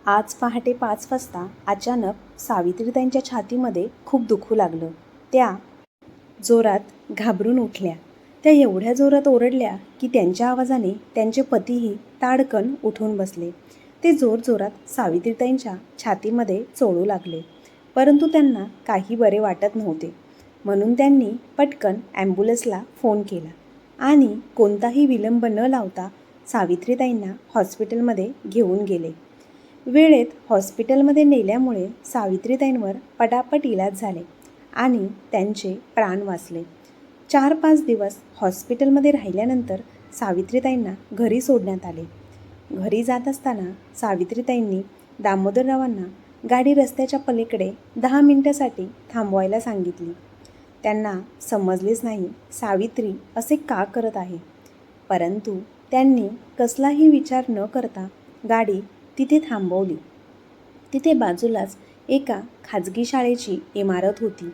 आज पहाटे 5 वाजता अचानक सावित्रीताईंच्या छातीमध्ये खूप दुखू लागलं. त्या जोरात घाबरून उठल्या. त्या एवढ्या जोरात ओरडल्या की त्यांच्या आवाजाने त्यांचे पतीही ताडकन उठून बसले. ते जोरजोरात सावित्रीताईंच्या छातीमध्ये चोळू लागले, परंतु त्यांना काही बरे वाटत नव्हते. म्हणून त्यांनी पटकन ॲम्ब्युलन्सला फोन केला आणि कोणताही विलंब न लावता सावित्रीताईंना हॉस्पिटलमध्ये घेऊन गेले. वेळेत हॉस्पिटलमध्ये नेल्यामुळे सावित्रीताईंवर पटापट इलाज झाले आणि त्यांचे प्राण वाचले. 4-5 दिवस हॉस्पिटलमध्ये राहिल्यानंतर सावित्रीताईंना घरी सोडण्यात आले. घरी जात असताना सावित्रीताईंनी दामोदररावांना गाडी रस्त्याच्या पलीकडे 10 मिनिटासाठी थांबवायला सांगितली. त्यांना समजलेच नाही सावित्री असे का करत आहे, परंतु त्यांनी कसलाही विचार न करता गाडी तिथे थांबवली. तिथे बाजूलाच एका खाजगी शाळेची इमारत होती.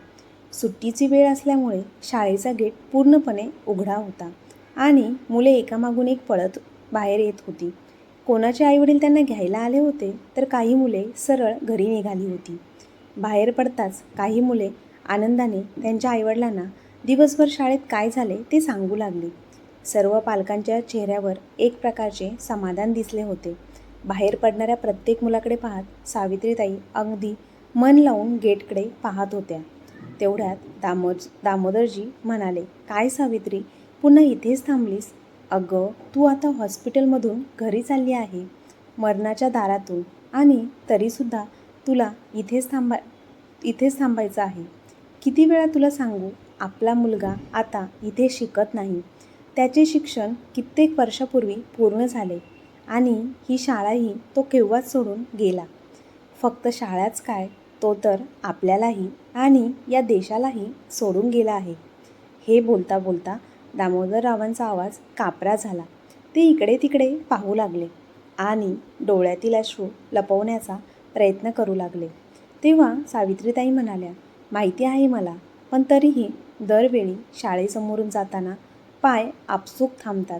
सुट्टीची वेळ असल्यामुळे शाळेचा गेट पूर्णपणे उघडा होता आणि मुले एकामागून एक पळत बाहेर येत होती. कोणाचे आईवडील त्यांना घ्यायला आले होते, तर काही मुले सरळ घरी निघाली होती. बाहेर पडताच काही मुले आनंदाने त्यांच्या आईवडिलांना दिवसभर शाळेत काय झाले ते सांगू लागली. सर्व पालकांच्या चेहऱ्यावर एक प्रकारचे समाधान दिसले होते. बाहेर पडणाऱ्या प्रत्येक मुलाकडे पाहत सावित्रीताई अगदी मन लावून गेटकडे पाहत होत्या. तेवढ्यात दामोदरजी म्हणाले, "काय सावित्री, पुन्हा इथेच थांबलीस? अगं, तू आता हॉस्पिटलमधून घरी चालली आहे, मरणाच्या दारातून, आणि तरीसुद्धा तुला इथेच थांबायचं आहे. किती वेळा तुला सांगू, आपला मुलगा आता इथे शिकत नाही. त्याचे शिक्षण कित्येक वर्षापूर्वी पूर्ण झाले आणि ही शाळाही तो केव्हाच सोडून गेला. फक्त शाळाच काय, तो तर आपल्यालाही आणि या देशालाही सोडून गेला आहे." हे बोलता बोलता दामोदररावांचा आवाज कापरा झाला. ते इकडे तिकडे पाहू लागले आणि डोळ्यातील अश्रू लपवण्याचा प्रयत्न करू लागले. तेव्हा सावित्रीताई म्हणाल्या, "माहिती आहे मला, पण तरीही दरवेळी शाळेसमोरून जाताना पाय आपसूक थांबतात.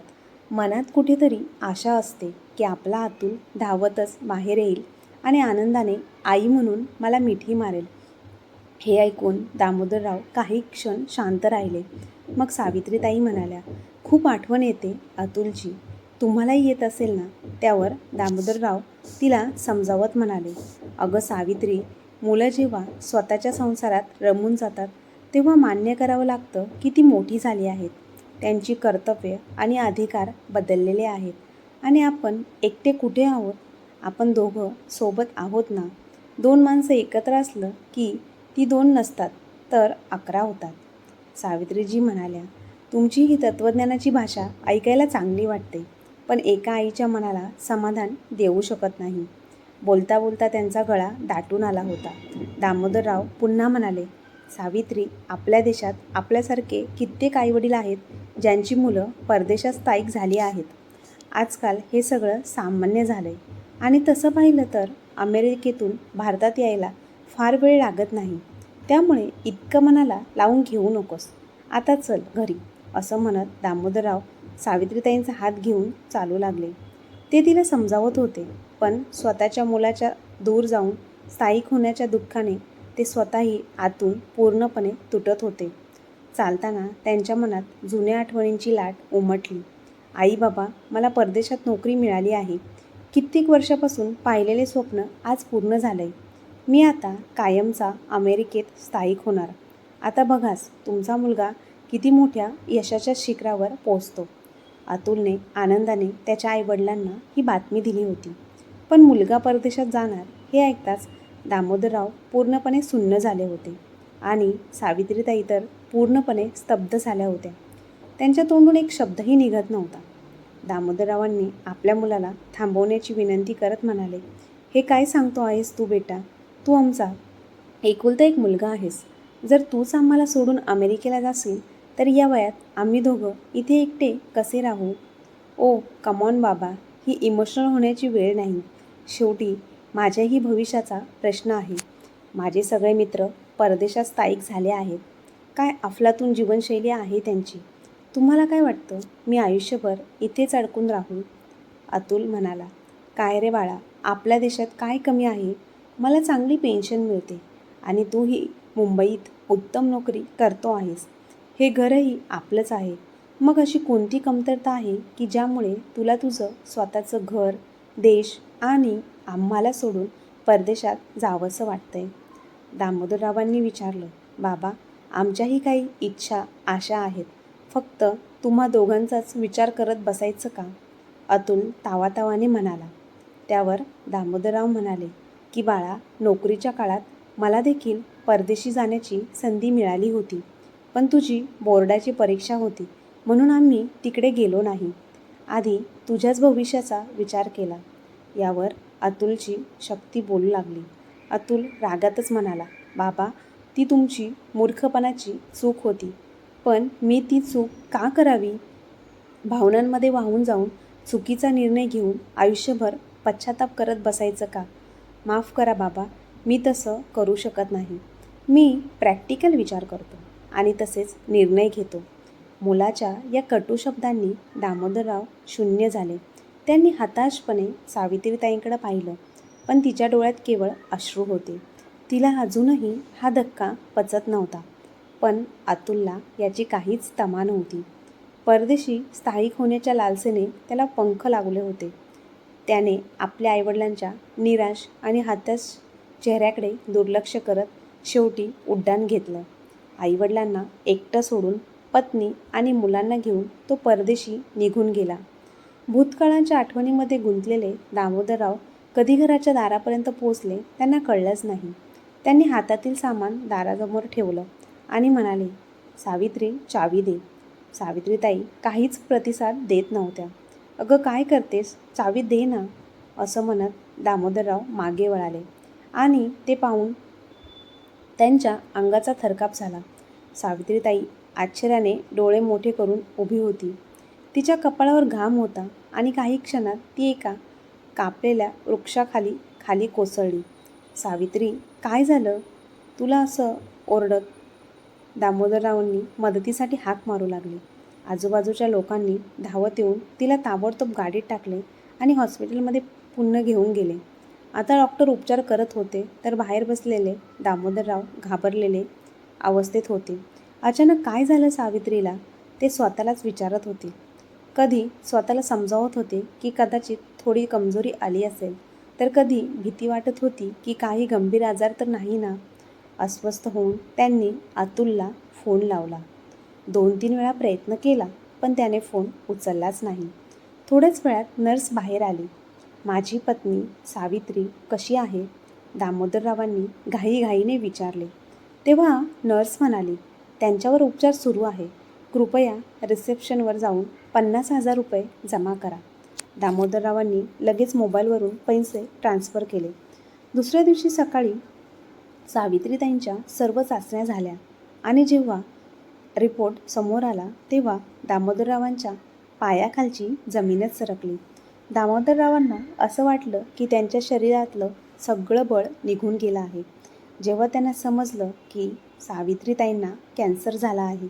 मनात कुठेतरी आशा असते की आपला अतुल धावतच बाहेर येईल आणि आनंदाने आई म्हणून मला मिठी मारेल." हे ऐकून दामोदरराव काही क्षण शांत राहिले. मग सावित्रीताई म्हणाल्या, "खूप आठवण येते अतुलची. तुम्हालाही येत असेल ना?" त्यावर दामोदरराव तिला समजावत म्हणाले, "अगं सावित्री, मुलं जेव्हा स्वतःच्या संसारात रमून जातात तेव्हा मान्य करावं लागतं की ती मोठी झाली आहेत. त्यांची कर्तव्य आणि अधिकार बदललेले आहेत आणि आपण एकटे कुठे आहोत? आपण दोघं सोबत आहोत ना. 2 माणसं एकत्र असलं की ती 2 नसतात तर 11 होतात." सावित्रीजी म्हणाल्या, "तुमची ही तत्त्वज्ञानाची भाषा ऐकायला चांगली वाटते, पण एका आईच्या मनाला समाधान देऊ शकत नाही." बोलता बोलता त्यांचा गळा दाटून आला होता. दामोदरराव पुन्हा म्हणाले, "सावित्री, आपल्या देशात आपल्यासारखे कित्येक आईवडील आहेत ज्यांची मुलं परदेशात स्थायिक झाली आहेत. आजकाल हे सगळं सामान्य झालंय आणि तसं पाहिलं तर अमेरिकेतून भारतात यायला फार वेळ लागत नाही. त्यामुळे इतकं मनाला लावून घेऊ नकोस. आता चल घरी." असं म्हणत दामोदरराव सावित्रीताईंचा हात घेऊन चालू लागले. ते तिला समजावत होते, पण स्वतःच्या मुलाच्या दूर जाऊन स्थायिक होण्याच्या दुःखाने ते स्वतःही आतून पूर्णपणे तुटत होते. चालताना त्यांच्या मनात जुन्या आठवणींची लाट उमटली. "आई बाबा, मला परदेशात नोकरी मिळाली आहे. कित्येक वर्षापासून पाहिलेले स्वप्न आज पूर्ण झालंय. मी आता कायमचा अमेरिकेत स्थायिक होणार. आता बघाच तुमचा मुलगा किती मोठ्या यशाच्या शिखरावर पोहोचतो." अतुलने आनंदाने त्याच्या आईवडिलांना ही बातमी दिली होती. पण मुलगा परदेशात जाणार हे ऐकताच दामोदरराव पूर्णपणे सुन्न झाले होते आणि सावित्रीताई तर पूर्णपणे स्तब्ध झाल्या होत्या. त्यांच्या तोंडून एक शब्दही निघत नव्हता. दामोदररावांनी आपल्या मुलाला थांबवण्याची विनंती करत म्हणाले, "हे काय सांगतो आहेस तू बेटा? तू आमचा एकुलता एक मुलगा आहेस. जर तूच आम्हाला सोडून अमेरिकेला जाशील तर या वयात आम्ही दोघं इथे एकटे कसे राहू?" "ओ कमॉन बाबा, ही इमोशनल होण्याची वेळ नाही. शेवटी माझ्याही भविष्याचा प्रश्न आहे. माझे सगळे मित्र परदेशात स्थायिक झाले आहेत. काय अफलातून जीवनशैली आहे त्यांची. तुम्हाला काय वाटतं, मी आयुष्यभर इथेच अडकून राहू?" अतुल म्हणाला, "काय रे बाळा, आपल्या देशात काय कमी आहे? मला चांगली पेन्शन मिळते आणि तूही मुंबईत उत्तम नोकरी करतो आहेस. हे घरही आपलंच आहे. मग अशी कोणती कमतरता आहे की ज्यामुळे तुला तुझं स्वतःचं घर, देश आणि आम्हाला सोडून परदेशात जावंसं वाटतंय? दामोदररावांनी विचारलं. बाबा, आमच्याही काही इच्छा, आशा आहेत. फक्त तुम्हा दोघांचाच विचार करत बसायचं का? अतुल तावातावाने म्हणाला. त्यावर दामोदरराव म्हणाले की बाळा, नोकरीच्या काळात मला देखील परदेशी जाण्याची संधी मिळाली होती. पण तुझी बोर्डाची परीक्षा होती म्हणून आम्ही तिकडे गेलो नाही. आधी तुझ्याच भविष्याचा विचार केला. यावर अतुलची शक्ती बोलू लागली. अतुल रागातच म्हणाला. बाबा, ती तुमची मूर्खपणाची चूक होती. पण मी ती चूक का करावी? भावनांमध्ये वाहून जाऊन चुकीचा निर्णय घेऊन आयुष्यभर पश्चाताप करत बसायचं का? माफ करा बाबा, मी तसं करू शकत नाही. मी प्रॅक्टिकल विचार करतो आणि तसेच निर्णय घेतो. मुलाच्या या कटू शब्दांनी दामोदरराव शून्य झाले. त्यांनी हताशपणे सावित्रीताईंकडे पाहिलं, पण तिच्या डोळ्यात केवळ अश्रू होते. तिला अजूनही हा धक्का पचत नव्हता. पण अतुलला याची काहीच तमा नव्हती. परदेशी स्थायिक होण्याच्या लालसेने त्याला पंख लागले होते. त्याने आपल्या आईवडिलांच्या निराश आणि हताश चेहऱ्याकडे दुर्लक्ष करत शेवटी उड्डाण घेतलं. आईवडिलांना एकटं सोडून पत्नी आणि मुलांना घेऊन तो परदेशी निघून गेला. भूतकाळाच्या आठवणीमध्ये गुंतलेले दामोदरराव कधी घराच्या दारापर्यंत पोहोचले त्यांना कळलंच नाही. त्यांनी हातातील सामान दारासमोर ठेवलं आणि म्हणाले, सावित्री, चावी दे. सावित्रीताई काहीच प्रतिसाद देत नव्हत्या. अगं काय करतेस? चावी दे ना, असं म्हणत दामोदरराव मागे वळाले आणि ते पाहून त्यांच्या अंगाचा थरकाप झाला. सावित्रीताई आश्चर्याने डोळे मोठे करून उभी होती. तिच्या कपाळावर घाम होता आणि काही क्षणात ती एका कापलेल्या वृक्षाखाली कोसळली. सावित्री, काय झालं? तुला असं ओरडत दामोदररावांनी मदतीसाठी हाक मारू लागले. आजूबाजूच्या लोकांनी धावत येऊन तिला ताबडतोब गाडीत टाकले आणि हॉस्पिटलमध्ये पुन्हा घेऊन गेले. आता डॉक्टर उपचार करत होते तर बाहेर बसलेले दामोदरराव घाबरलेले अवस्थेत होते. अचानक काय झालं सावित्रीला ते स्वतःलाच विचारत होते. कधी स्वतःला समजावत होते की कदाचित थोडी कमजोरी आली असेल, तर कधी भीती वाटत होती की काही गंभीर आजार तर नाही ना. अस्वस्थ होऊन त्यांनी अतुलला फोन लावला. 2-3 वेळा प्रयत्न केला, पण त्याने फोन उचललाच नाही. थोड्याच वेळात नर्स बाहेर आली. माझी पत्नी सावित्री कशी आहे? दामोदररावांनी घाईघाईने विचारले. तेव्हा नर्स म्हणाली, त्यांच्यावर उपचार सुरू आहे. कृपया रिसेप्शनवर जाऊन 50,000 रुपये जमा करा. दामोदररावांनी लगेच मोबाईलवरून पैसे ट्रान्स्फर केले. दुसऱ्या दिवशी सकाळी सावित्रीताईंच्या सर्व चाचण्या झाल्या आणि जेव्हा रिपोर्ट समोर आला तेव्हा दामोदररावांच्या पायाखालची जमीनच सरकली. दामोदररावांना असं वाटलं की त्यांच्या शरीरातलं सगळं बळ निघून गेलं आहे. जेव्हा त्यांना समजलं की सावित्रीताईंना कॅन्सर झाला आहे,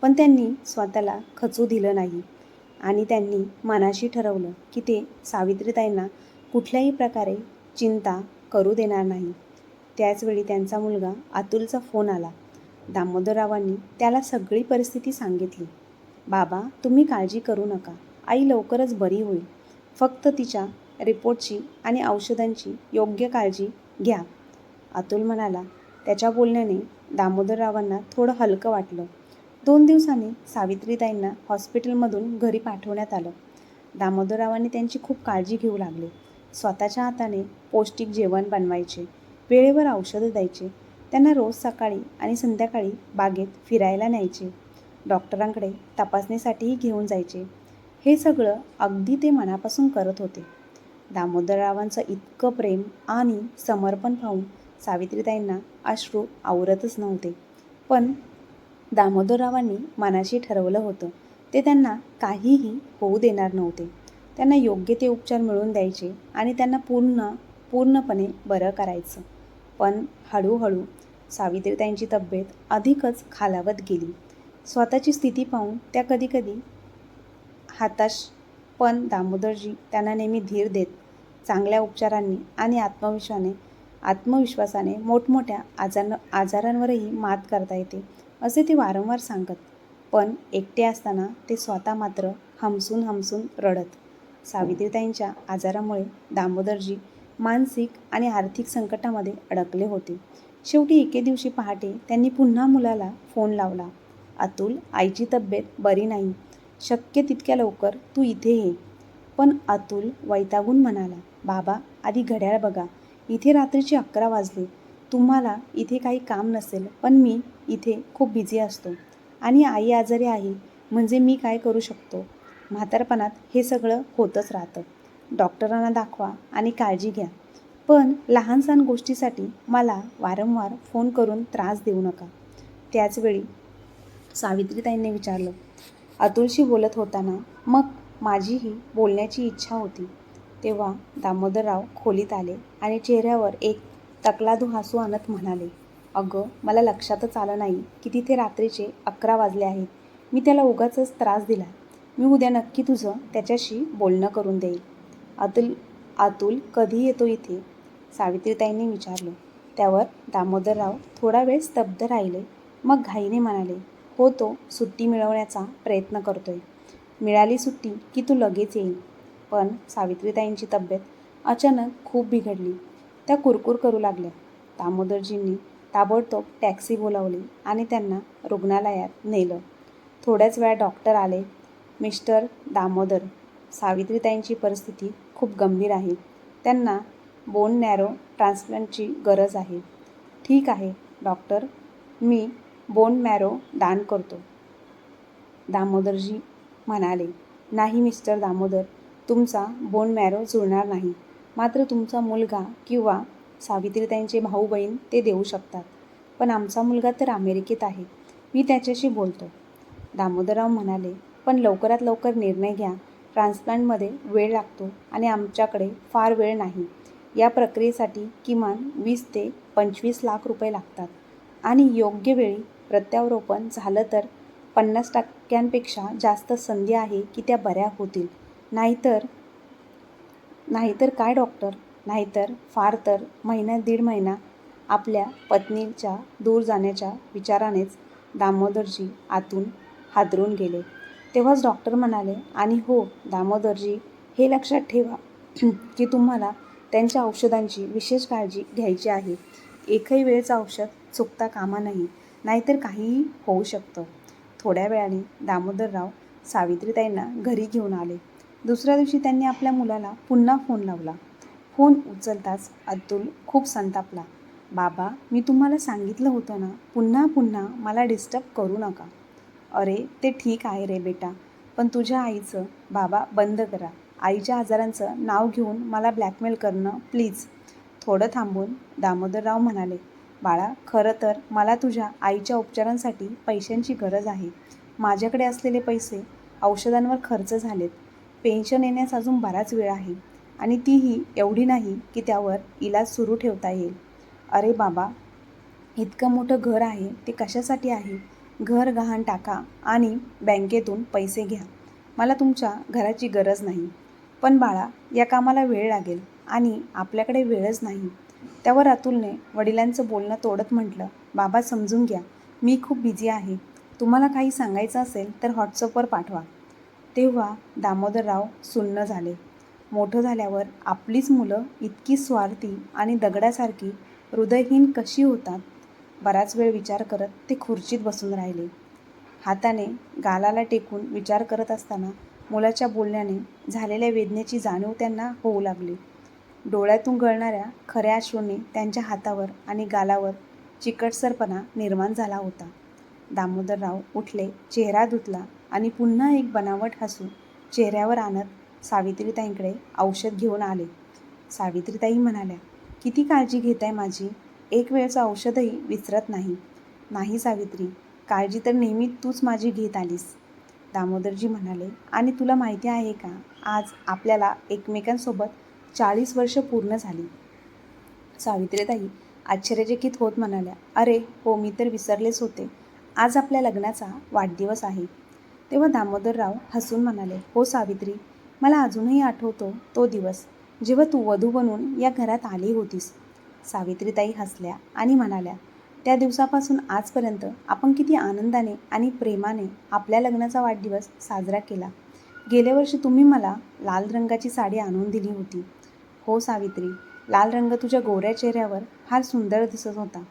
पण त्यांनी स्वतःला खचू दिलं नाही आणि त्यांनी मनाशी ठरवलं की ते सावित्रीताईंना कुठल्याही प्रकारे चिंता करू देणार नाही. त्याचवेळी त्यांचा मुलगा अतुलचा फोन आला. दामोदररावांनी त्याला सगळी परिस्थिती सांगितली. बाबा, तुम्ही काळजी करू नका. आई लवकरच बरी होईल. फक्त तिच्या रिपोर्टची आणि औषधांची योग्य काळजी घ्या. अतुल म्हणाला. त्याच्या बोलण्याने दामोदररावांना थोडं हलकं वाटलं. 2 दिवसांनी सावित्रीताईंना हॉस्पिटलमधून घरी पाठवण्यात आलं. दामोदररावांनी त्यांची खूप काळजी घेऊ लागले. स्वतःच्या हाताने पौष्टिक जेवण बनवायचे, वेळेवर औषधं द्यायचे. त्यांना रोज सकाळी आणि संध्याकाळी बागेत फिरायला न्यायचे. डॉक्टरांकडे तपासणीसाठीही घेऊन जायचे. हे सगळं अगदी ते मनापासून करत होते. दामोदररावांचं इतकं प्रेम आणि समर्पण पाहून सावित्रीताईंना अश्रू आवरतच नव्हते. पण दामोदररावांनी मनाशी ठरवलं होतं, ते त्यांना काहीही होऊ देणार नव्हते. त्यांना योग्य ते उपचार मिळवून द्यायचे आणि त्यांना पूर्णपणे बरं करायचं. पण हळूहळू सावित्रीताईंची तब्येत अधिकच खालावत गेली. स्वतःची स्थिती पाहून त्या कधीकधी हताश, पण दामोदरजी त्यांना नेहमी धीर देत चांगल्या उपचारांनी आणि आत्मविश्वासाने मोठमोठ्या आजारांवरही मात करता येते असे ते वारंवार सांगत. पण एकटे असताना ते स्वतः मात्र हमसून हमसून रडत. सावित्रीताईंच्या आजारामुळे दामोदरजी मानसिक आणि आर्थिक संकटामध्ये अडकले होते. शेवटी एके दिवशी पहाटे त्यांनी पुन्हा मुलाला फोन लावला. अतुल, आईची तब्येत बरी नाही. शक्य तितक्या लवकर तू इथे ये. पण अतुल वैतागून म्हणाला, बाबा आधी घड्याळ बघा. इथे रात्रीचे 11 वाजले. तुम्हाला इथे काही काम नसेल, पण मी इथे खूप बिझी असतो. आणि आई आजारी आहे म्हणजे मी काय करू शकतो. म्हातारपणात हे सगळं होतच राहतं. डॉक्टरांना दाखवा आणि काळजी घ्या. पण लहानसहान गोष्टीसाठी मला वारंवार फोन करून त्रास देऊ नका. त्याचवेळी सावित्रीताईंनी विचारलं, अतुलशी बोलत होताना मग माझीही बोलण्याची इच्छा होती. तेव्हा दामोदरराव खोलीत आले आणि चेहऱ्यावर एक तकलादू हसू आणत म्हणाले, अगं, मला लक्षातच आलं नाही की तिथे रात्रीचे 11 वाजले आहेत. मी त्याला उगाचच त्रास दिला. मी उद्या नक्की तुझं त्याच्याशी बोलणं करून देईल. अतुल कधी येतो इथे? सावित्रीताईंनी विचारलं. त्यावर दामोदरराव थोडा वेळ स्तब्ध राहिले. मग घाईने म्हणाले, हो, तो सुट्टी मिळवण्याचा प्रयत्न करतोय. मिळाली सुट्टी की तू लगेच येईल. पण सावित्रीताईंची तब्येत अचानक खूप बिघडली. त्या कुरकुर करू लागल्या. दामोदरजींनी ताबडतोब टॅक्सी बोलावली आणि त्यांना रुग्णालयात नेलं. थोड्याच वेळात डॉक्टर आले. मिस्टर दामोदर, सावित्रीताईंची परिस्थिती खूप गंभीर आहे. त्यांना बोन नॅरो ट्रान्सप्लांटची गरज आहे. ठीक आहे डॉक्टर, मी बोन मॅरो दान करतो. दामोदरजी म्हणाले, नाही मिस्टर दामोदर, तुमचा बोन मॅरो जुळणार नाही. मात्र तुमचा मुलगा किंवा सावित्रीताईंचे भाऊ बहीण ते देऊ शकतात. पण आमचा मुलगा तर अमेरिकेत आहे. मी त्याच्याशी बोलतो. दामोदरराव म्हणाले, पण लवकरात लवकर निर्णय घ्या. ट्रान्सप्लांटमध्ये वेळ लागतो आणि आमच्याकडे फार वेळ नाही. या प्रक्रियेसाठी किमान 20 ते 25 लाख रुपये लागतात. आणि योग्य वेळी प्रत्यारोपण झालं तर 50% जास्त संधी आहे की त्या बऱ्या होतील. नाहीतर काय डॉक्टर? नाहीतर फार तर महिना दीड महिना. आपल्या पत्नीच्या दूर जाण्याच्या विचारानेच दामोदरजी आतून हादरून गेले. तेव्हाच डॉक्टर म्हणाले, आणि हो दामोदरजी, हे लक्षात ठेवा की तुम्हाला त्यांच्या औषधांची विशेष काळजी घ्यायची आहे. एकही वेळचं औषध चुकता कामा नये, नाहीतर काहीही होऊ शकतं. थोड्या वेळाने दामोदरराव सावित्रीताईंना घरी घेऊन आले. दुसऱ्या दिवशी त्यांनी आपल्या मुलाला पुन्हा फोन लावला. फोन उचलताच अतुल खूप संतापला. बाबा, मी तुम्हाला सांगितलं होतं ना, पुन्हा पुन्हा मला डिस्टर्ब करू नका. अरे ते ठीक आहे रे बेटा, पण तुझ्या आईचं बाबा बंद करा. आईच्या आजारांचं नाव घेऊन मला ब्लॅकमेल करणं प्लीज. थोडं थांबून दामोदरराव म्हणाले, बाळा, खरं तर मला तुझ्या आईच्या उपचारांसाठी पैशांची गरज आहे. माझ्याकडे असलेले पैसे औषधांवर खर्च झालेत. पेन्शन येण्यास अजून बराच वेळ आहे आणि तीही एवढी नाही की त्यावर इलाज सुरू ठेवता येईल. अरे बाबा, इतकं मोठं घर आहे ते कशासाठी आहे? घर गहाण टाका आणि बँकेतून पैसे घ्या. मला तुमच्या घराची गरज नाही. पण बाळा, या कामाला वेळ लागेल आणि आपल्याकडे वेळच नाही. त्यावर अतुलने वडिलांचं बोलणं तोडत म्हटलं, बाबा समजून घ्या, मी खूप बिझी आहे. तुम्हाला काही सांगायचं असेल तर व्हॉट्सअपवर पाठवा. तेव्हा दामोदरराव सुन्न झाले. मोठं झाल्यावर आपलीच मुलं इतकी स्वार्थी आणि दगडासारखी हृदयहीन कशी होतात? बराच वेळ विचार करत ते खुर्चीत बसून राहिले. हाताने गालाला टेकून विचार करत असताना मुलाच्या बोलण्याने झालेल्या वेदनेची जाणीव त्यांना होऊ लागली. डोळ्यातून गळणाऱ्या खऱ्या अश्रूंनी त्यांच्या हातावर आणि गालावर चिकटसरपणा निर्माण झाला होता. दामोदरराव उठले, चेहरा धुतला आणि पुन्हा एक बनावट हसू चेहऱ्यावर आणत सावित्रीताईंकडे औषध घेऊन आले. सावित्रीताई म्हणाल्या, किती काळजी घेताय माझी. एक वेळचं औषधही विसरत नाही. नाही सावित्री, काळजी तर नेहमी तूच माझी घेत आलीस. दामोदरजी म्हणाले, आणि तुला माहिती आहे का, आज आपल्याला एकमेकांसोबत 40 वर्ष पूर्ण झाली. सावित्रीताई आश्चर्यचकित होत म्हणाल्या, अरे हो, मी तर विसरलेच होते. आज आपल्या लग्नाचा वाढदिवस आहे. तेव्हा दामोदरराव हसून म्हणाले, हो सावित्री, मला अजूनही आठवतो तो दिवस. जेव्हा तू वधू बनून या घरात आली होतीस. सावित्रीताई हसल्या आणि म्हणाल्या, त्या दिवसापासून आजपर्यंत आपण किती आनंदाने आणि प्रेमाने आपल्या लग्नाचा वाढदिवस साजरा केला. गेल्या वर्षी तुम्ही मला लाल रंगाची साडी आणून दिली होती. हो सावित्री, लाल रंग तुझ्या गोऱ्या चेहऱ्यावर फार सुंदर दिसत होता.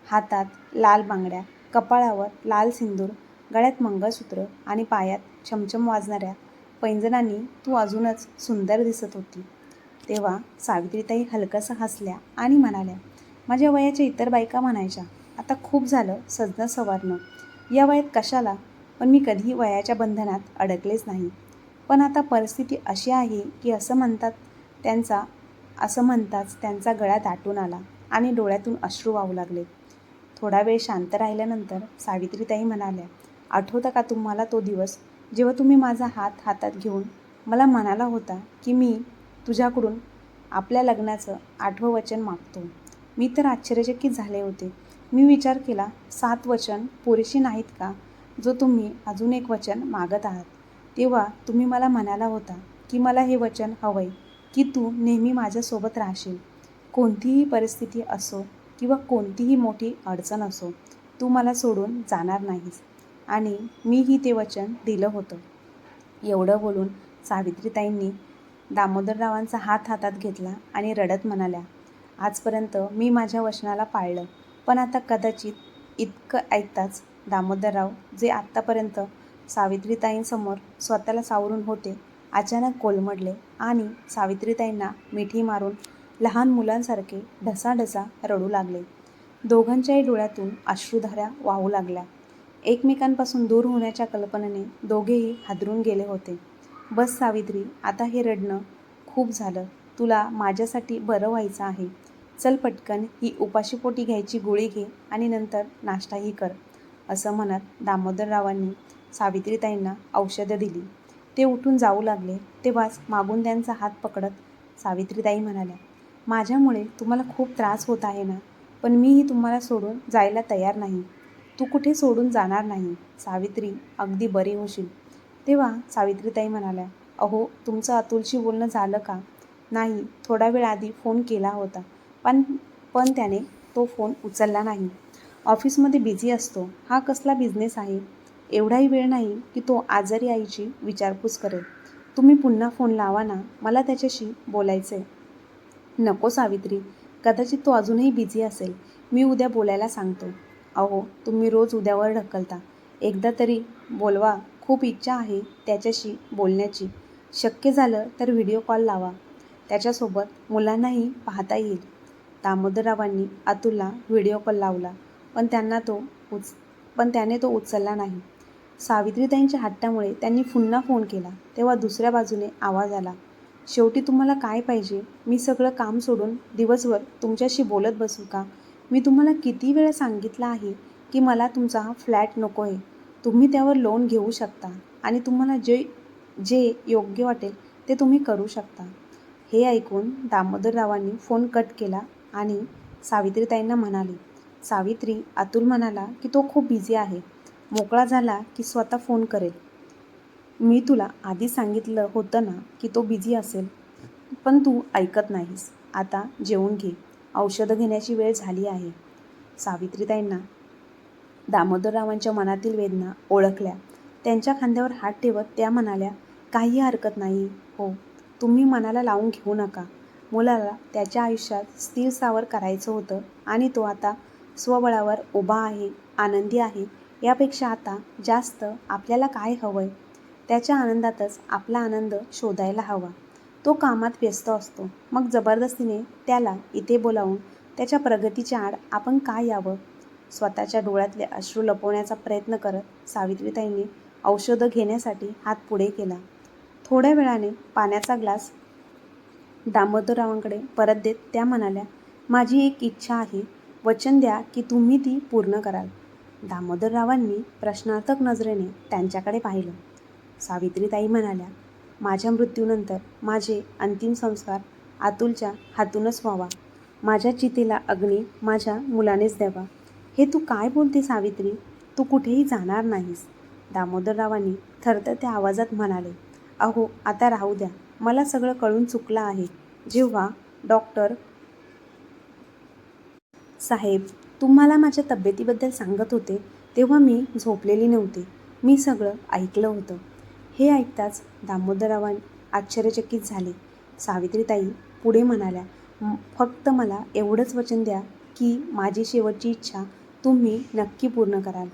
हातात लाल बांगड्या, कपाळावर लाल सिंदूर, गळ्यात मंगळसूत्र आणि पायात छमछम वाजणाऱ्या पैंजणांनी तू अजूनच सुंदर दिसत होती. तेव्हा सावित्रीताई हलकसं हसल्या आणि म्हणाल्या, माझ्या वयाच्या इतर बायका म्हणायच्या, आता खूप झालं सजणं सवारणं, या वयात कशाला. पण मी कधीही वयाच्या बंधनात अडकलेच नाही. पण आता परिस्थिती अशी आहे की असं म्हणताच त्यांचा गळा दाटून आला आणि डोळ्यातून अश्रू वाहू लागले. थोडा वेळ शांत राहिल्यानंतर सावित्रीताई म्हणाल्या, आठवतं का तुम्हाला तो दिवस जेव्हा तुम्ही माझा हात हातात घेऊन मला म्हणाला होता की मी तुझ्याकडून आपल्या लग्नाचं 8वं वचन मागतो. मी तर आश्चर्यचकित झाले होते. मी विचार केला, 7 वचन पुरेशी नाहीत का, जो तुम्ही अजून एक वचन मागत आहात. तेव्हा तुम्ही मला म्हणाला होता की मला हे वचन हवंय की तू नेहमी माझ्यासोबत राहशील. कोणतीही परिस्थिती असो किंवा कोणतीही मोठी अडचण असो, तू मला सोडून जाणार नाहीस. आणि मीही ते वचन दिलं होतं. एवढं बोलून सावित्रीताईंनी दामोदररावांचा हात हातात घेतला आणि रडत म्हणाल्या, आजपर्यंत मी माझ्या वचनाला पाळलं, पण आता कदाचित. इतकं ऐकताच दामोदरराव, जे आत्तापर्यंत सावित्रीताईंसमोर स्वतःला सावरून होते, अचानक कोलमडले आणि सावित्रीताईंना मिठी मारून लहान मुलांसारखे ढसाढसा रडू लागले. दोघांच्याही डोळ्यातून अश्रुधारा वाहू लागल्या. एकमेकांपासून दूर होण्याच्या कल्पनेने दोघेही हादरून गेले होते. बस सावित्री, आता हे रडणं खूप झालं. तुला माझ्यासाठी बरं व्हायचं आहे. चल पटकन ही उपाशीपोटी घ्यायची गोळी घे आणि नंतर नाश्ताही कर. असं म्हणत दामोदररावांनी सावित्रीताईंना औषधं दिली. ते उठून जाऊ लागले तेव्हाच मागून त्यांचा हात पकडत सावित्रीताई म्हणाल्या, माझ्यामुळे तुम्हाला खूप त्रास होत आहे ना, पण मीही तुम्हाला सोडून जायला तयार नाही. तू कुठे सोडून जाणार नाही सावित्री, अगदी बरी होशील. तेव्हा सावित्रीताई म्हणाल्या, अहो तुमचं अतुलशी बोलणं झालं का. नाही, थोडा वेळ आधी फोन केला होता, पण त्याने तो फोन उचलला नाही. ऑफिसमध्ये बिझी असतो. हा कसला बिझनेस आहे. एवढाही वेळ नाही की तो आजारी आईची विचारपूस करेल. तुम्ही पुन्हा फोन लावा ना, मला त्याच्याशी बोलायचंय. नको सावित्री, कदाचित तो अजूनही बिझी असेल. मी उद्या बोलायला सांगतो. अहो तुम्ही रोज उद्यावर ढकलता. एकदा तरी बोलवा. खूप इच्छा आहे त्याच्याशी बोलण्याची. शक्य झालं तर व्हिडिओ कॉल लावा. त्याच्यासोबत मुलांनाही पाहता येईल. दामोदररावांनी अतुलला व्हिडिओ कॉल लावला, पण त्याने तो उचलला नाही. सावित्रीताईंच्या हट्टामुळे त्यांनी पुन्हा फोन केला तेव्हा दुसऱ्या बाजूने आवाज आला, शेवटी तुम्हाला काय पाहिजे. मी सगळं काम सोडून दिवसभर तुमच्याशी बोलत बसू का. मी तुम्हाला किती वेळा सांगितलं आहे की मला तुमचा हा फ्लॅट नको आहे. तुम्ही त्यावर लोन घेऊ शकता आणि तुम्हाला जे योग्य वाटेल ते तुम्ही करू शकता. हे ऐकून दामोदररावांनी फोन कट केला आणि सावित्रीताईंना म्हणाले, सावित्री, अतुल म्हणाला की तो खूप बिझी आहे. मोकळा झाला की स्वतः फोन करेल. मी तुला आधी सांगितलं होतं ना की तो बिझी असेल, पण तू ऐकत नाहीस. आता जेवून घे. औषधं घेण्याची वेळ झाली आहे. सावित्रीताईंना दामोदररावांच्या मनातील वेदना ओळखल्या. त्यांच्या खांद्यावर हात ठेवत त्या म्हणाल्या, काही हरकत नाही. हो, तुम्ही मनाला लावून घेऊ नका. मुलाला त्याच्या आयुष्यात स्थिर स्थावर करायचं होतं आणि तो आता स्वबळावर उभा आहे, आनंदी आहे. यापेक्षा आता जास्त आपल्याला काय हवंय. त्याच्या आनंदातच आपला आनंद शोधायला हवा. तो कामात व्यस्त असतो. मग जबरदस्तीने त्याला इथे बोलावून त्याच्या प्रगतीच्या आड आपण काय यावं. स्वतःच्या डोळ्यातले अश्रू लपवण्याचा प्रयत्न करत सावित्रीताईंनी औषधं घेण्यासाठी हात पुढे केला. थोड्या वेळाने पाण्याचा ग्लास दामोदररावांकडे परत देत त्या म्हणाल्या, माझी एक इच्छा आहे. वचन द्या की तुम्ही ती पूर्ण कराल. दामोदररावांनी प्रश्नार्थक नजरेने त्यांच्याकडे पाहिलं. सावित्रीताई म्हणाल्या, माझ्या मृत्यूनंतर माझे अंतिम संस्कार अतुलच्या हातूनच व्हावा. माझ्या चितेला अग्नी माझ्या मुलानेच द्यावा. हे तू काय बोलते सावित्री. तू कुठेही जाणार नाहीस. दामोदररावांनी थरथरत्या आवाजात म्हणाले, अहो आता राहू द्या. मला सगळं कळून चुकलं आहे. जेव्हा डॉक्टर साहेब तुम्हाला माझ्या तब्येतीबद्दल सांगत होते तेव्हा मी झोपलेली नव्हते. मी सगळं ऐकलं होतं. हे ऐकताच दामोदरराव आश्चर्यचकित झाले. सावित्रीताई पुढे म्हणाल्या, फक्त मला एवढंच वचन द्या की माझी शेवटची इच्छा तुम्ही नक्की पूर्ण कराल."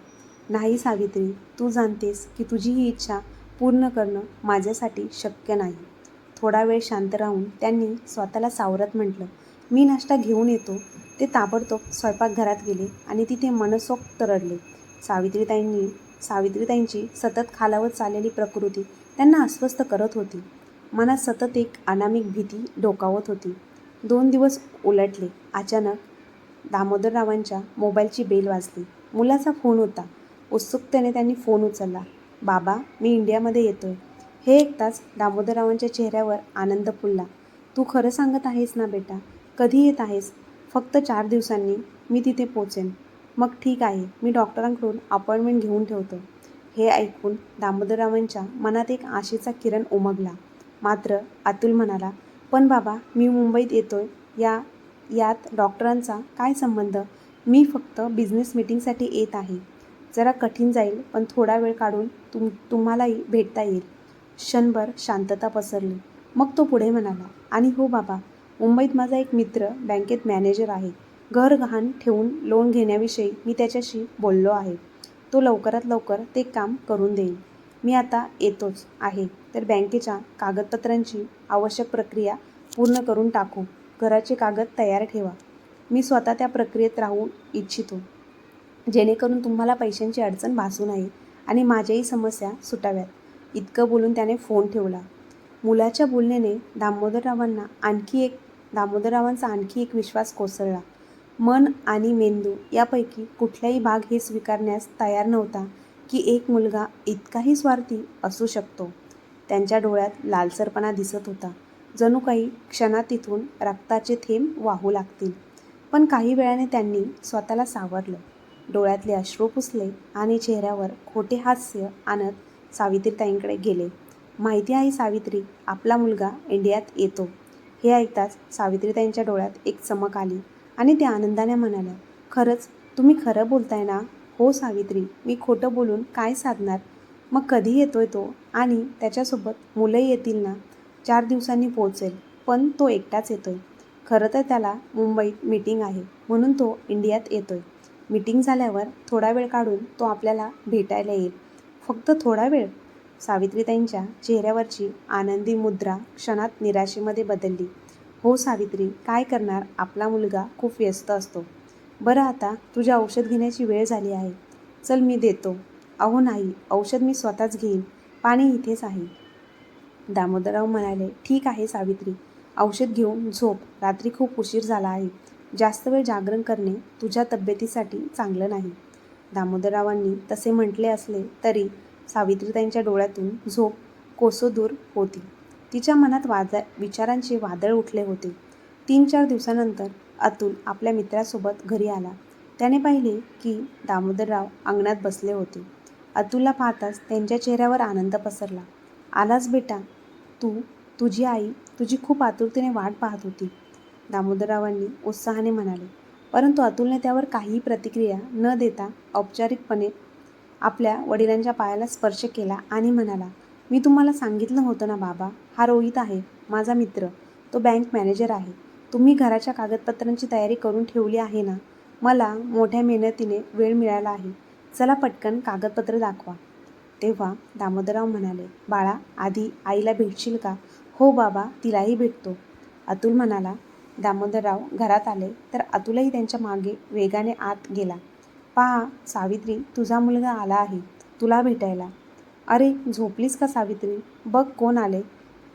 "नाही सावित्री, तू जाणतेस की तुझी ही इच्छा पूर्ण करणं माझ्यासाठी शक्य नाही." थोडा वेळ शांत राहून त्यांनी स्वतःला सावरत म्हटलं, "मी नाश्ता घेऊन येतो." ते ताबडतोब स्वयंपाकघरात गेले आणि तिथे मनसोक्त रडले. सावित्रीताईंची सतत खालावत चाललेली प्रकृती त्यांना अस्वस्थ करत होती. मनात सतत एक अनामिक भीती डोकावत होती. 2 दिवस उलटले. अचानक दामोदररावांच्या मोबाईलची बेल वाजली. मुलाचा फोन होता. उत्सुकतेने त्यांनी फोन उचलला. "बाबा, मी इंडियामध्ये येतोय." हे ऐकताच दामोदररावांच्या चेहऱ्यावर आनंद फुलला. "तू खरं सांगत आहेस ना बेटा? कधी येत आहेस?" "फक्त 4 दिवसांनी मी तिथे पोचेन." "मग ठीक आहे, मी डॉक्टरांकडून अपॉइंटमेंट घेऊन ठेवतो." हे ऐकून दामोदररावांच्या मनात एक आशेचा किरण उमगला. मात्र अतुल म्हणाला, "पण बाबा, मी मुंबईत येतोय, यात डॉक्टरांचा काय संबंध? मी फक्त बिझनेस मीटिंगसाठी येत आहे. जरा कठीण जाईल, पण थोडा वेळ काढून तुम्हालाही भेटता येईल." क्षणभर शांतता पसरली. मग तो पुढे म्हणाला, "आणि हो बाबा, मुंबईत माझा एक मित्र बँकेत मॅनेजर आहे. घर गहाण ठेवून लोन घेण्याविषयी मी त्याच्याशी बोललो आहे. तो लवकरात लवकर ते काम करून देईल. मी आता येतोच आहे, तर बँकेच्या कागदपत्रांची आवश्यक प्रक्रिया पूर्ण करून टाकू. घराचे कागद तयार ठेवा. मी स्वतः त्या प्रक्रियेत राहू इच्छितो, जेणेकरून तुम्हाला पैशांची अडचण भासू नये आणि माझ्याही समस्या सुटाव्यात." इतकं बोलून त्याने फोन ठेवला. मुलाच्या बोलण्याने दामोदररावांचा आणखी एक विश्वास कोसळला. मन आणि मेंदू यापैकी कुठलाही भाग हे स्वीकारण्यास तयार नव्हता की एक मुलगा इतकाही स्वार्थी असू शकतो. त्यांच्या डोळ्यात लालसरपणा दिसत होता. जणू काही क्षणात तिथून रक्ताचे थेंब वाहू लागतील. पण काही वेळाने त्यांनी स्वतःला सावरलं. डोळ्यातले अश्रू पुसले आणि चेहऱ्यावर खोटे हास्य आणत सावित्रीताईंकडे गेले. "माहिती आहे सावित्री, आपला मुलगा इंडियात येतो." हे ऐकताच सावित्रीताईंच्या डोळ्यात एक चमक आली आणि त्या आनंदाने म्हणाल्या, "खरंच? तुम्ही खरं बोलताय ना?" "हो सावित्री, मी खोटं बोलून काय साधणार?" "मग कधी येतोय तो? आणि त्याच्यासोबत मुलंही येतील ना?" "4 दिवसांनी पोहोचेल, पण तो एकटाच येतोय." "खरं तर त्याला मुंबईत मीटिंग आहे, म्हणून तो इंडियात येतोय. मीटिंग झाल्यावर थोडा वेळ काढून तो आपल्याला भेटायला येईल." "फक्त थोडा वेळ?" सावित्रीताईंच्या चेहऱ्यावरची आनंदी मुद्रा क्षणात निराशेमध्ये बदलली. "हो सावित्री, काय करणार, आपला मुलगा खूप व्यस्त असतो." "बरं, आता तुझी औषध घेण्याची वेळ झाली आहे. चल, मी देतो." "अहो नाही, औषध मी स्वतःच घेईन. पाणी इथेच आहे." दामोदरराव म्हणाले, "ठीक आहे सावित्री, औषध घेऊन झोप. रात्री खूप उशीर झाला आहे. जास्त वेळ जागरण करणे तुझ्या तब्येतीसाठी चांगलं नाही." दामोदररावांनी तसे म्हटले असले तरी सावित्रीताईंच्या डोळ्यातून झोप कोसों दूर होती. तिच्या मनात विचारांचे वादळ उठले होते. 3-4 दिवसानंतर अतुल आपल्या मित्रासोबत घरी आला. त्याने पाहिले की दामोदरराव अंगणात बसले होते. अतुलला पाहताच त्यांच्या चेहऱ्यावर आनंद पसरला. "आलास बेटा तू? तुझी आई तुझी खूप आतुरतेने वाट पाहत होती." दामोदररावांनी उत्साहाने म्हणाले. परंतु अतुलने त्यावर काहीही प्रतिक्रिया न देता औपचारिकपणे आपल्या वडिलांच्या पायाला स्पर्श केला आणि म्हणाला, "मी तुम्हाला सांगितलं होतं ना बाबा, हा रोहित आहे, माझा मित्र. तो बँक मॅनेजर आहे. तुम्ही घराच्या कागदपत्रांची तयारी करून ठेवली आहे ना? मला मोठ्या मेहनतीने वेळ मिळाला आहे. चला पटकन कागदपत्र दाखवा." तेव्हा दामोदरराव म्हणाले, "बाळा, आधी आईला भेटशील का?" "हो बाबा, तिलाही भेटतो." अतुल म्हणाला. दामोदरराव घरात आले तर अतुलही त्यांच्या मागे वेगाने आत गेला. "पहा सावित्री, तुझा मुलगा आला आहे तुला भेटायला." "अरे, झोपलीस का सावित्री? बघ कोण आले.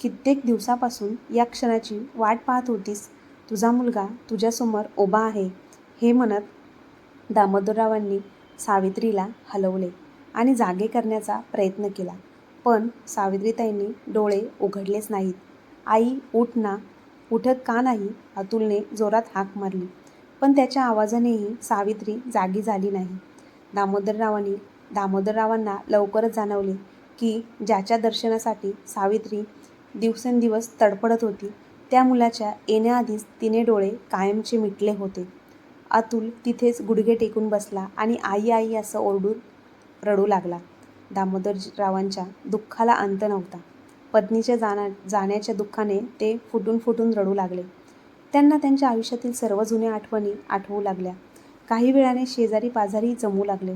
कित्येक दिवसापासून या क्षणाची वाट पाहत होतीस. तुझा मुलगा तुझ्यासमोर उभा आहे." हे म्हणत दामोदररावांनी सावित्रीला हलवले आणि जागे करण्याचा प्रयत्न केला. पण सावित्रीताईंनी डोळे उघडलेच नाहीत. "आई, उठ ना." "उठत का नाही?" अतुलने जोरात हाक मारली. पण त्याच्या आवाजानेही सावित्री जागी झाली नाही. दामोदररावांना लवकरच जाणवले की ज्याच्या दर्शनासाठी सावित्री दिवसेंदिवस तडफडत होती त्या मुलाच्या येण्याआधीच तिने डोळे कायमचे मिटले होते. अतुल तिथेच गुडघे टेकून बसला आणि आई आई असं ओरडून रडू लागला. दामोदररावांच्या दुःखाला अंत नव्हता. पत्नीच्या जाण्याच्या दुःखाने ते फुटून फुटून रडू लागले. त्यांना त्यांच्या आयुष्यातील सर्व जुन्या आठवणी आठवू लागल्या. काही वेळाने शेजारी पाजारी जमू लागले.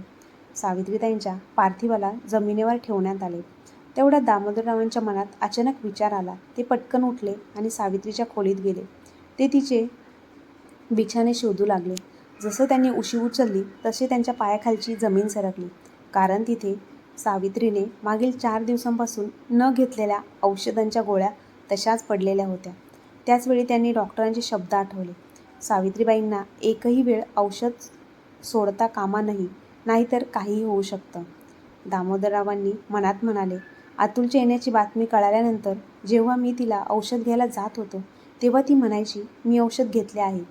सावित्रीताईंच्या पार्थिवाला जमिनीवर ठेवण्यात आले. तेवढ्यात दामोदररावांच्या मनात अचानक विचार आला. ते पटकन उठले आणि सावित्रीच्या खोलीत गेले. ते तिचे बिछाने शोधू लागले. जसं त्यांनी उशी उचलली तसे त्यांच्या पायाखालची जमीन सरकली. कारण तिथे सावित्रीने मागील 4 दिवसांपासून न घेतलेल्या औषधांच्या गोळ्या तशाच पडलेल्या होत्या. त्याचवेळी त्यांनी डॉक्टरांचे शब्द आठवले. सावित्रीबाईंना एकही वेळ औषध सोडता कामा नये, नाहीतर काहीही होऊ शकतं. दामोदररावांनी मनात म्हणाले, अतुलच्या येण्याची बातमी कळाल्यानंतर जेव्हा मी तिला औषध घ्यायला जात होतो तेव्हा ती म्हणायची, मी औषध घेतले आहे,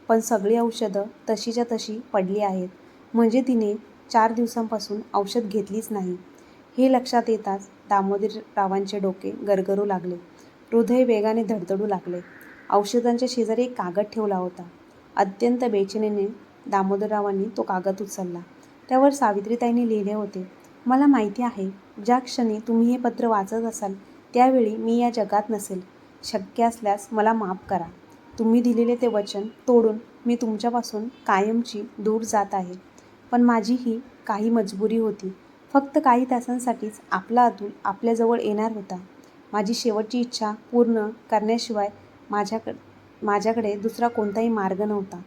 पण सगळी औषधं तशीच्या तशी पडली आहेत. म्हणजे तिने 4 दिवसांपासून औषध घेतलीच नाही. हे लक्षात येताच दामोदररावांचे डोके गरगरू लागले. हृदय वेगाने धडधडू लागले. औषधांच्या शेजारी एक कागद ठेवला होता. अत्यंत बेचैनीने दामोदररावांनी तो कागद उचलला. त्यावर सावित्रीताईंनी लिहिले होते, मला माहिती आहे, ज्या क्षणी तुम्ही हे पत्र वाचत असाल त्यावेळी मी या जगात नसेल. शक्य असल्यास मला माफ करा. तुम्ही दिलेले ते वचन तोडून मी तुमच्यापासून कायमची दूर जात आहे. पण माझी ही काही मजबुरी होती. फक्त काही तासांसाठीच आपला अतुल आपल्याजवळ येणार होता. माझी शेवटची इच्छा पूर्ण करण्याशिवाय माझ्याकडे दुसरा कोणताही मार्ग नव्हता.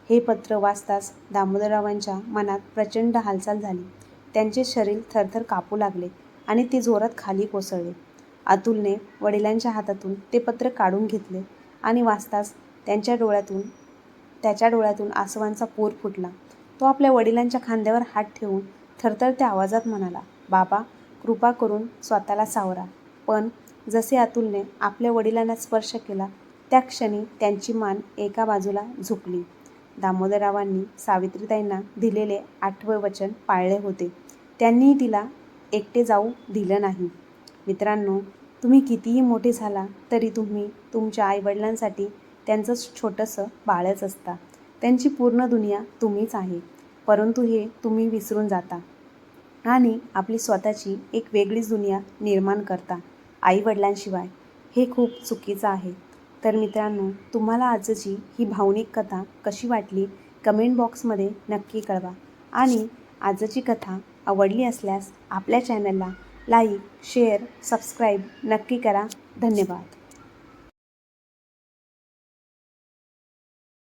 हे पत्र वाचताच दामोदररावांच्या मनात प्रचंड हालचाल झाली. त्यांचे शरीर थरथर कापू लागले आणि ते जोरात खाली कोसळले. अतुलने वडिलांच्या हातातून ते पत्र काढून घेतले आणि वाचताच त्याच्या डोळ्यातून आसवांचा पूर फुटला. तो आपल्या वडिलांच्या खांद्यावर हात ठेवून थरथरत्या आवाजात म्हणाला, बाबा, कृपा करून स्वतःला सावरा. पण जसे अतुलने आपल्या वडिलांना स्पर्श केला त्या क्षणी त्यांची मान एका बाजूला झुकली. दामोदररावांनी सावित्रीताईंना दिलेले 8वे वचन पाळले होते. त्यांनीही तिला एकटे जाऊ दिलं नाही. मित्रांनो, तुम्ही कितीही मोठे झाला तरी तुम्ही तुमच्या आईवडिलांसाठी त्यांचं छोटंसं बाळच असता. त्यांची पूर्ण दुनिया तुम्हीच आहे. परंतु हे तुम्ही विसरून जाता आणि आपली स्वतःची एक वेगळीच दुनिया निर्माण करता आईवडिलांशिवाय. हे खूप चुकीचं आहे. तर मित्रांनो, तुम्हाला आजची ही भावनिक कथा कशी वाटली कमेंट बॉक्समध्ये नक्की कळवा. आणि आजची कथा आवडली असल्यास आपल्या चॅनलला लाईक, शेअर, सबस्क्राईब नक्की करा. धन्यवाद.